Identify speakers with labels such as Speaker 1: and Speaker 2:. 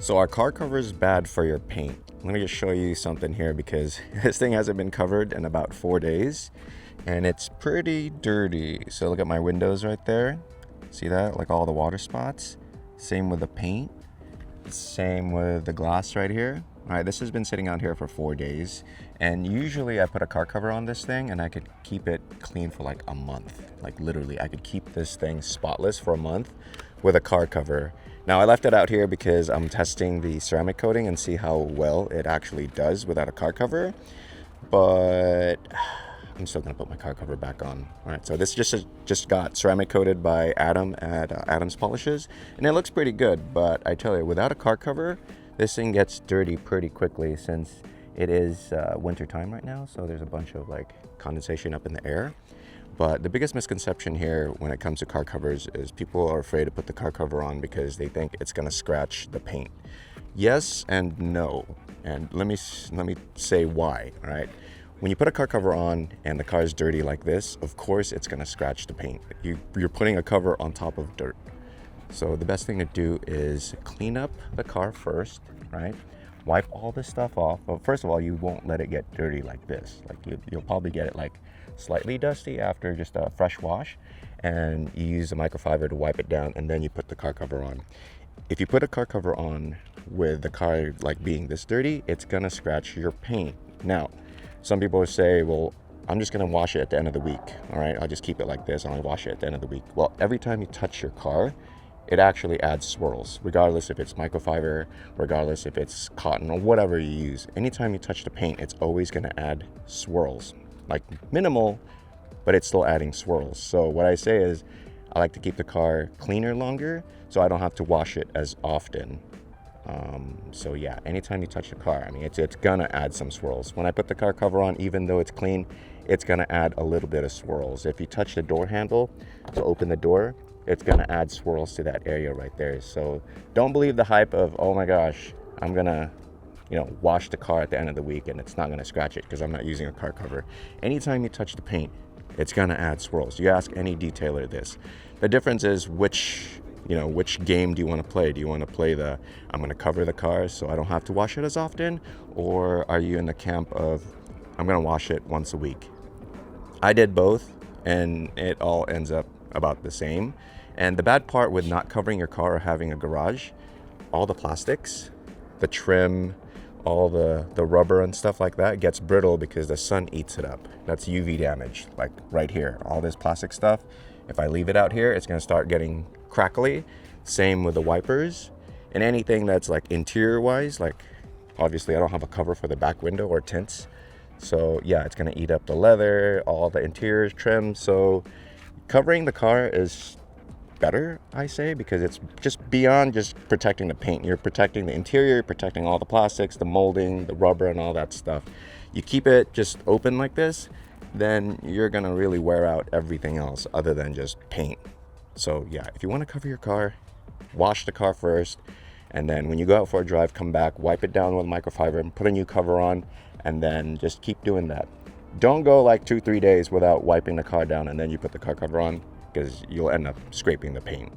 Speaker 1: So our car cover is bad for your paint. Let me just show you something here because this thing hasn't been covered in about 4 days and it's pretty dirty. So look at my windows right there. See that? Like all the water spots. Same with the paint. Same with the glass right here. All right, this has been sitting out here for 4 days, and usually I put a car cover on this thing and I could keep it clean for like a month. Like literally, I could keep this thing spotless for a month with a car cover. Now I left it out here because I'm testing the ceramic coating and see how well it actually does without a car cover, but I'm still gonna put my car cover back on. All right, so this just got ceramic coated by Adam at Adam's Polishes, and it looks pretty good, but I tell you, without a car cover, this thing gets dirty pretty quickly since it is winter time right now, so there's a bunch of like condensation up in the air. But the biggest misconception here when it comes to car covers is people are afraid to put the car cover on because they think it's gonna scratch the paint. Yes and no, and let me say why. All right, when you put a car cover on and the car is dirty like this, of course it's gonna scratch the paint. You're putting a cover on top of dirt. So the best thing to do is clean up the car first, right? Wipe all this stuff off. Well, first of all, you won't let it get dirty like this. Like you'll probably get it like slightly dusty after just a fresh wash, and you use a microfiber to wipe it down, and then you put the car cover on. If you put a car cover on with the car like being this dirty, it's gonna scratch your paint. Now, some people say, well, I'm just gonna wash it at the end of the week. All right, I'll just keep it like this and I'll wash it at the end of the week. Well, every time you touch your car, it actually adds swirls, regardless if it's microfiber, regardless if it's cotton or whatever you use. Anytime you touch the paint, it's always gonna add swirls. Like minimal, but it's still adding swirls. So what I say is, I like to keep the car cleaner longer so I don't have to wash it as often. So yeah, anytime you touch the car, I mean, it's gonna add some swirls. When I put the car cover on, even though it's clean, it's gonna add a little bit of swirls. If you touch the door handle to open the door, it's gonna add swirls to that area right there. So don't believe the hype of, oh my gosh, I'm gonna, wash the car at the end of the week and it's not gonna scratch it because I'm not using a car cover. Anytime you touch the paint, it's gonna add swirls. You ask any detailer this. The difference is which game do you want to play? Do you want to play the, I'm gonna cover the car so I don't have to wash it as often? Or are you in the camp of, I'm gonna wash it once a week? I did both and it all ends up about the same. And the bad part with not covering your car or having a garage, all the plastics, the trim, all the rubber and stuff like that gets brittle because the sun eats it up. That's UV damage, like right here. All this plastic stuff, if I leave it out here, it's gonna start getting crackly. Same with the wipers and anything that's like interior wise, like obviously I don't have a cover for the back window or tints. So yeah, it's gonna eat up the leather, all the interior trim. So covering the car is better, I say, because it's just beyond just protecting the paint. You're protecting the interior, protecting all the plastics, the molding, the rubber and all that stuff. You keep it just open like this, then you're gonna really wear out everything else other than just paint. So yeah, if you want to cover your car, wash the car first, and then when you go out for a drive, come back, wipe it down with microfiber and put a new cover on, and then just keep doing that. Don't go like 2-3 days without wiping the car down and then you put the car cover on, because you'll end up scraping the paint.